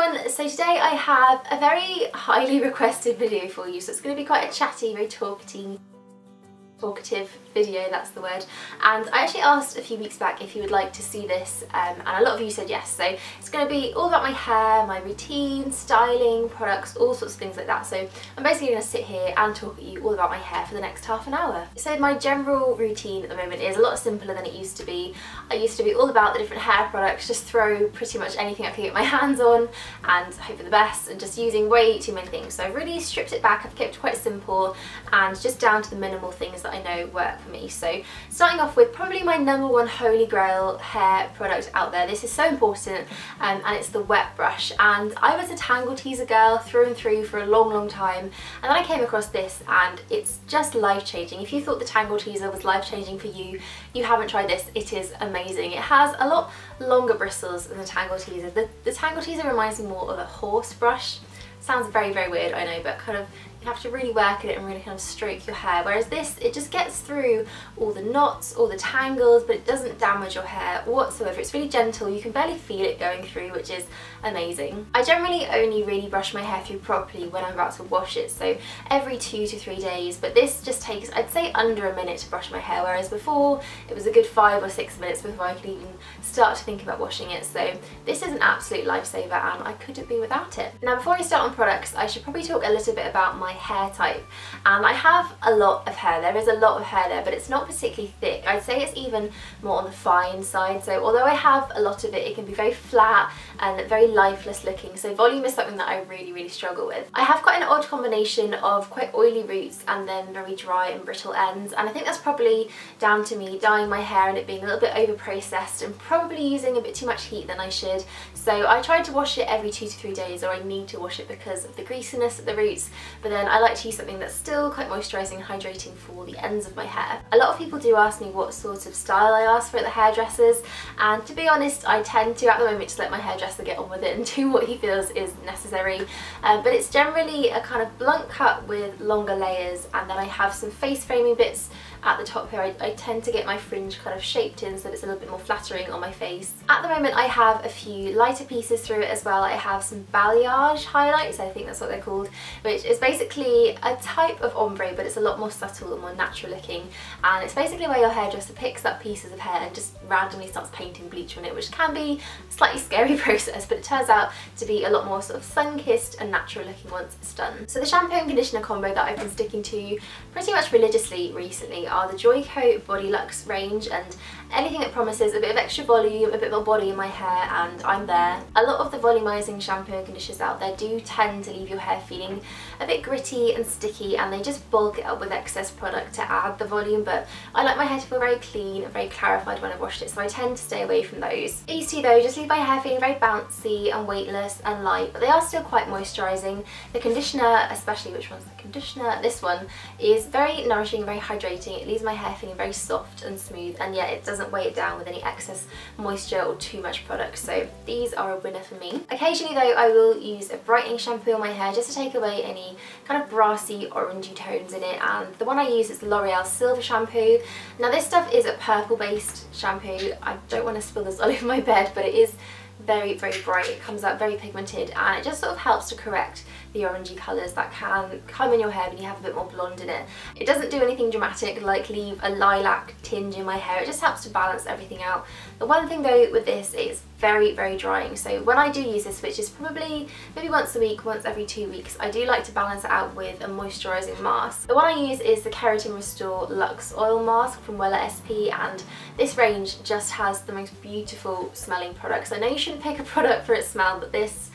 everyone, so today I have a very highly requested video for you, so it's going to be quite a chatty, very talkative video, that's the word. And I actually asked a few weeks back if you would like to see this, and a lot of you said yes. So it's going to be all about my hair, my routine, styling, products, all sorts of things like that. So I'm basically going to sit here and talk at you all about my hair for the next half an hour. So my general routine at the moment is a lot simpler than it used to be. I used to be all about the different hair products, just throw pretty much anything I could get my hands on and hope for the best, and just using way too many things. So I've really stripped it back. I've kept it quite simple and just down to the minimal things that I know work for me. So starting off with probably my #1 holy grail hair product out there. This is so important, and it's the wet brush. And I was a Tangle Teezer girl through and through for a long time, and then I came across this and it's just life-changing. If you thought the Tangle Teezer was life-changing for you, you haven't tried this. It is amazing. It has a lot longer bristles than the Tangle Teezer. The Tangle Teezer reminds me more of a horse brush. Sounds very weird, I know, but kind of you have to really work at it and really kind of stroke your hair, whereas this, it just gets through all the knots, all the tangles, but it doesn't damage your hair whatsoever. It's really gentle, you can barely feel it going through, which is amazing. I generally only really brush my hair through properly when I'm about to wash it, so every 2 to 3 days, but this just takes, I'd say, under a minute to brush my hair, whereas before it was a good 5 or 6 minutes before I could even start to think about washing it. So this is an absolute lifesaver and I couldn't be without it. Now before I start on products, I should probably talk a little bit about my hair type. And I have a lot of hair. There is a lot of hair there, but it's not particularly thick. I'd say it's even more on the fine side. So although I have a lot of it, it can be very flat and very lifeless looking. So volume is something that I really struggle with. I have quite an odd combination of quite oily roots and then very dry and brittle ends, and I think that's probably down to me dyeing my hair and it being a little bit over processed and probably using a bit too much heat than I should. So I try to wash it every 2 to 3 days, or I need to wash it because of the greasiness at the roots, but then I like to use something that's still quite moisturising and hydrating for the ends of my hair. A lot of people do ask me what sort of style I ask for at the hairdressers, and to be honest, I tend to at the moment just let my hairdresser get on with it and do what he feels is necessary, but it's generally a kind of blunt cut with longer layers, and then I have some face framing bits at the top here. I tend to get my fringe kind of shaped in so that it's a little bit more flattering on my face. At the moment I have a few lighter pieces through it as well. I have some balayage highlights, I think that's what they're called, which is basically a type of ombre, but it's a lot more subtle and more natural looking, and it's basically where your hairdresser picks up pieces of hair and just randomly starts painting bleach on it, which can be a slightly scary process, but it turns out to be a lot more sort of sun-kissed and natural looking once it's done. So the shampoo and conditioner combo that I've been sticking to pretty much religiously recently are the Joico Body Luxe range, and anything that promises a bit of extra volume, a bit more body in my hair, and I'm there. A lot of the volumizing shampoo and conditioners out there do tend to leave your hair feeling a bit gritty and sticky, and they just bulk it up with excess product to add the volume, but I like my hair to feel very clean and very clarified when I've washed it, so I tend to stay away from those. These two though just leave my hair feeling very bouncy and weightless and light, but they are still quite moisturising. The conditioner, especially, which one's the conditioner? This one is very nourishing, very hydrating. It leaves my hair feeling very soft and smooth, and yet it doesn't weigh it down with any excess moisture or too much product, so these are a winner for me. Occasionally though I will use a brightening shampoo on my hair just to take away any kind of brassy orangey tones in it, and the one I use is the L'Oreal Silver Shampoo. Now this stuff is a purple based shampoo. I don't want to spill this all over my bed, but it is very bright. It comes out very pigmented, and it just sort of helps to correct the orangey colours that can come in your hair when you have a bit more blonde in it. It doesn't do anything dramatic like leave a lilac tinge in my hair, it just helps to balance everything out. The one thing though with this is very drying, so when I do use this, which is probably maybe once a week, once every 2 weeks, I do like to balance it out with a moisturising mask. The one I use is the Keratin Restore Luxe Oil Mask from Wella SP, and this range just has the most beautiful smelling products. I know you shouldn't pick a product for its smell, but this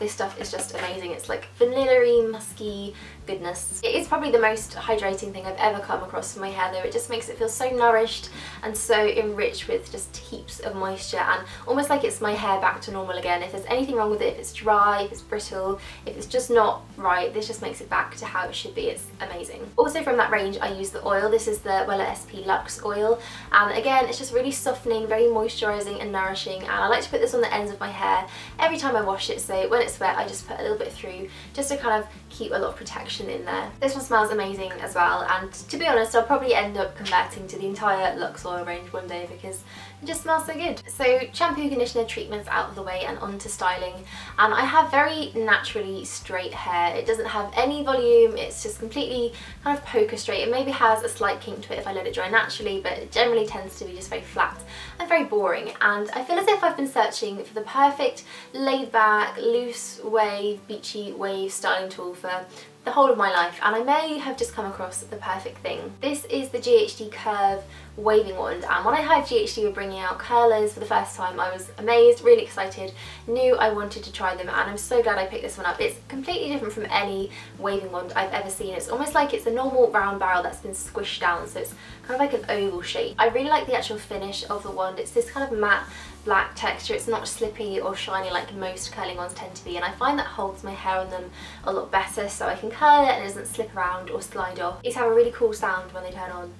stuff is just amazing. It's like vanilla-y, musky goodness. It is probably the most hydrating thing I've ever come across for my hair though. It just makes it feel so nourished and so enriched with just heaps of moisture, and almost like it's my hair back to normal again. If there's anything wrong with it, if it's dry, if it's brittle, if it's just not right, this just makes it back to how it should be. It's amazing. Also from that range I use the oil. This is the Wella SP Luxe Oil, and again it's just really softening, very moisturising and nourishing, and I like to put this on the ends of my hair every time I wash it, so So when it's wet, I just put a little bit through just to kind of keep a lot of protection in there. This one smells amazing as well, and to be honest, I'll probably end up converting to the entire Luxe Oil range one day because it just smells so good. So shampoo, conditioner, treatments out of the way and on to styling. And I have very naturally straight hair. It doesn't have any volume, it's just completely kind of poker straight. It maybe has a slight kink to it if I let it dry naturally, but it generally tends to be just very flat and very boring. And I feel as if I've been searching for the perfect laid back, loose wave, beachy wave styling tool for the whole of my life, and I may have just come across the perfect thing. This is the GHD Curve waving wand, and when I heard GHD were bringing out curlers for the first time, I was amazed, really excited, knew I wanted to try them, and I'm so glad I picked this one up. It's completely different from any waving wand I've ever seen. It's almost like it's a normal round barrel that's been squished down, so it's kind of like an oval shape. I really like the actual finish of the wand. It's this kind of matte black texture. It's not slippy or shiny like most curling wands tend to be, and I find that holds my hair on them a lot better, so I can curl it and it doesn't slip around or slide off. These have a really cool sound when they turn on.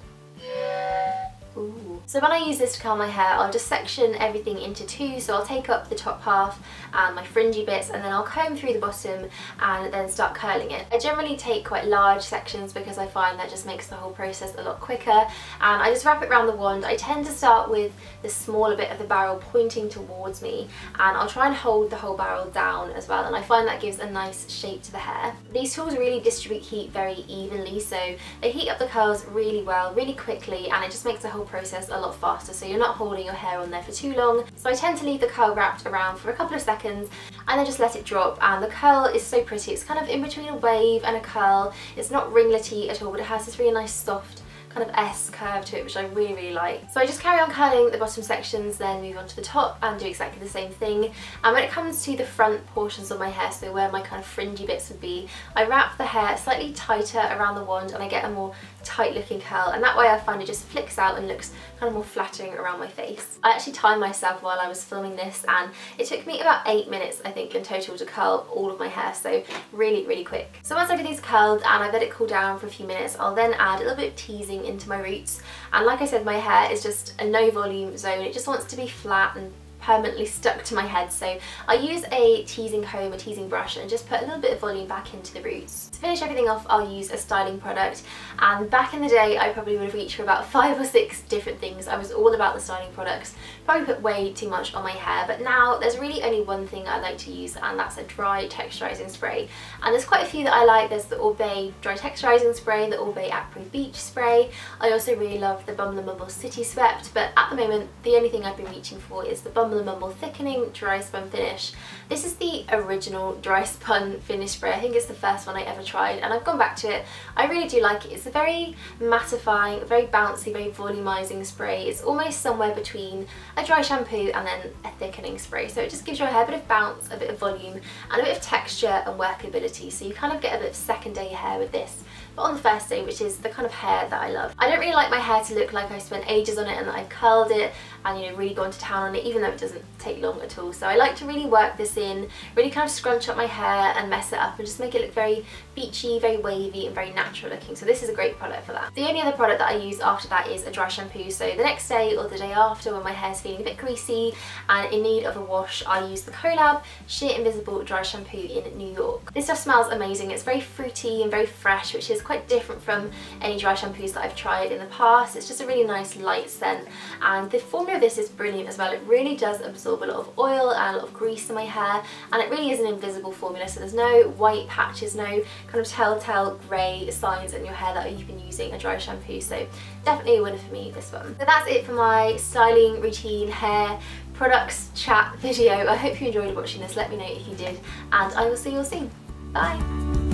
Ooh. So when I use this to curl my hair, I'll just section everything into two. So I'll take up the top half and my fringy bits, and then I'll comb through the bottom and then start curling it. I generally take quite large sections because I find that just makes the whole process a lot quicker, and I just wrap it around the wand. I tend to start with the smaller bit of the barrel pointing towards me, and I'll try and hold the whole barrel down as well, and I find that gives a nice shape to the hair. These tools really distribute heat very evenly, so they heat up the curls really well, really quickly, and it just makes the whole process a lot faster, so you're not holding your hair on there for too long. So I tend to leave the curl wrapped around for a couple of seconds and then just let it drop, and the curl is so pretty. It's kind of in between a wave and a curl. It's not ringlety at all, but it has this really nice soft kind of S curve to it, which I really, really like. So I just carry on curling the bottom sections, then move on to the top and do exactly the same thing. And when it comes to the front portions of my hair, so where my kind of fringy bits would be, I wrap the hair slightly tighter around the wand and I get a more tight looking curl, and that way I find it just flicks out and looks kind of more flattering around my face. I actually timed myself while I was filming this, and it took me about 8 minutes I think in total to curl all of my hair, so really, really quick. So once everything's curled and I've let it cool down for a few minutes, I'll then add a little bit of teasing into my roots. And like I said, my hair is just a no volume zone. It just wants to be flat and permanently stuck to my head, so I use a teasing comb, a teasing brush, and just put a little bit of volume back into the roots. To finish everything off, I'll use a styling product, and back in the day I probably would have reached for about 5 or 6 different things. I was all about the styling products, probably put way too much on my hair, but now there's really only one thing I like to use, and that's a dry texturizing spray. And there's quite a few that I like. There's the Oribe dry texturizing spray, the Oribe Apres beach spray. I also really love the Bumble & Bumble Cityswept, but at the moment the only thing I've been reaching for is the Bumble & Bumble thickening Dryspun finish. This is the original Dryspun finish spray. I think it's the first one I ever tried, and I've gone back to it. I really do like it. It's a very mattifying, very bouncy, very volumizing spray. It's almost somewhere between a dry shampoo and then a thickening spray, so it just gives your hair a bit of bounce, a bit of volume and a bit of texture and workability, so you kind of get a bit of second day hair with this, but on the first day, which is the kind of hair that I love. I don't really like my hair to look like I spent ages on it and that I've curled it and, you know, really gone to town on it, even though it doesn't take long at all. So I like to really work this in, really kind of scrunch up my hair and mess it up and just make it look very beachy, very wavy and very natural looking. So this is a great product for that. The only other product that I use after that is a dry shampoo. So the next day or the day after, when my hair's feeling a bit greasy and in need of a wash, I use the COLAB Sheer Invisible Dry Shampoo in New York. This stuff smells amazing. It's very fruity and very fresh, which is quite different from any dry shampoos that I've tried in the past. It's just a really nice light scent, and the formula of this is brilliant as well. It really does absorb a lot of oil and a lot of grease in my hair, and it really is an invisible formula, so there's no white patches, no kind of telltale grey signs in your hair that you've been using a dry shampoo. So definitely a winner for me, this one. So that's it for my styling routine, hair, products chat video. I hope you enjoyed watching this. Let me know if you did, and I will see you all soon. Bye!